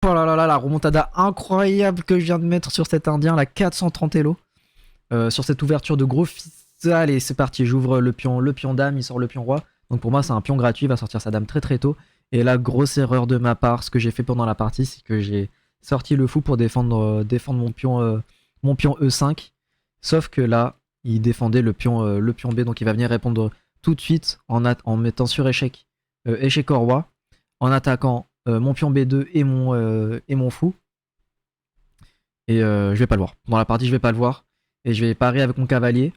Oh là là là, la remontada incroyable que je viens de mettre sur cet indien, la 430 elo. Sur cette ouverture de gros fils. Allez, c'est parti, j'ouvre le pion dame, il sort le pion roi. Donc pour moi, c'est un pion gratuit, il va sortir sa dame très très tôt. Et là, grosse erreur de ma part, ce que j'ai fait pendant la partie, c'est que j'ai sorti le fou pour défendre mon pion E5. Sauf que là, il défendait le pion B, donc il va venir répondre tout de suite en mettant sur échec, échec au roi, en attaquant mon pion B2 et mon fou. Et je vais pas le voir. Dans la partie, je vais pas le voir. Et je vais parer avec mon cavalier.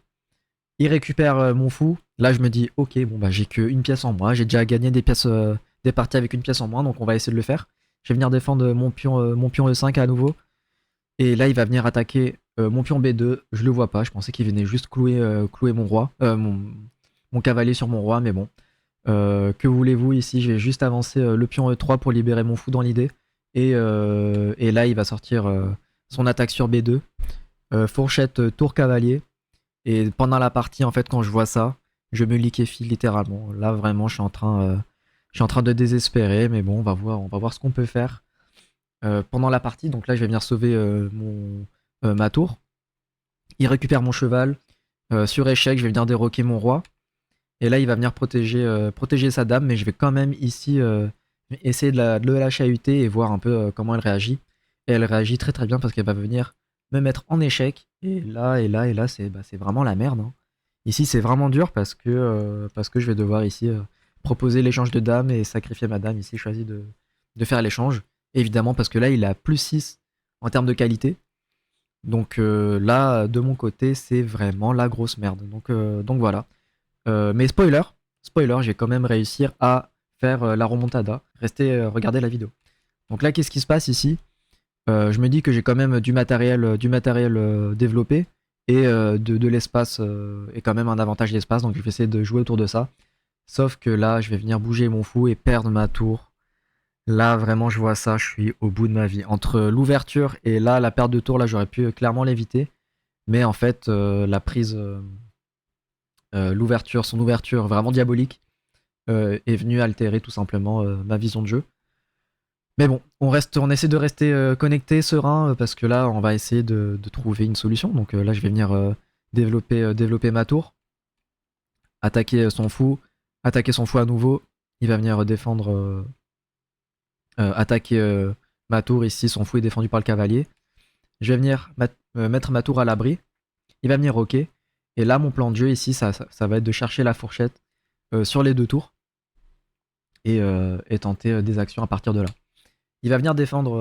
Il récupère mon fou. Là, je me dis, ok, bon, bah, j'ai qu'une pièce en moins. J'ai déjà gagné des parties avec une pièce en moins. Donc, on va essayer de le faire. Je vais venir défendre mon pion E5 à nouveau. Et là, il va venir attaquer mon pion B2. Je le vois pas. Je pensais qu'il venait juste clouer mon roi. Mon cavalier sur mon roi. Mais bon. Que voulez-vous ici? Je vais juste avancer le pion E3 pour libérer mon fou dans l'idée. Et là, il va sortir son attaque sur B2. Fourchette tour cavalier. Et pendant la partie, en fait, quand je vois ça, je me liquéfie littéralement. Là, vraiment, je suis en train de désespérer. Mais bon, on va voir ce qu'on peut faire pendant la partie. Donc là, je vais venir sauver ma tour. Il récupère mon cheval. Sur échec, je vais venir déroquer mon roi. Et là, il va venir protéger sa dame. Mais je vais quand même ici essayer de la chahuter et voir un peu comment elle réagit. Et elle réagit très très bien parce qu'elle va venir me mettre en échec. Et là, c'est vraiment la merde. Hein. Ici, c'est vraiment dur parce que je vais devoir ici proposer l'échange de dames et sacrifier ma dame. Ici, je choisis de faire l'échange. Évidemment, parce que là, il a plus 6 en termes de qualité. Donc là, de mon côté, c'est vraiment la grosse merde. Donc voilà. Mais spoiler, j'ai quand même réussi à faire la remontada. Restez regarder la vidéo. Donc là, qu'est-ce qui se passe ici? Je me dis que j'ai quand même du matériel développé et de l'espace et quand même un avantage d'espace, donc je vais essayer de jouer autour de ça. Sauf que là, je vais venir bouger mon fou et perdre ma tour. Là, vraiment, je vois ça, je suis au bout de ma vie. Entre l'ouverture et là, la perte de tour, là, j'aurais pu clairement l'éviter. Mais en fait, la prise, son ouverture vraiment diabolique est venue altérer tout simplement ma vision de jeu. Mais bon, on essaie de rester connecté, serein, parce que là, on va essayer de trouver une solution. Donc là, je vais venir développer ma tour, attaquer son fou à nouveau. Il va venir attaquer ma tour ici. Son fou est défendu par le cavalier. Je vais venir mettre ma tour à l'abri. Il va venir roquer. Et là, mon plan de jeu ici, ça va être de chercher la fourchette sur les deux tours et tenter des actions à partir de là. Il va venir défendre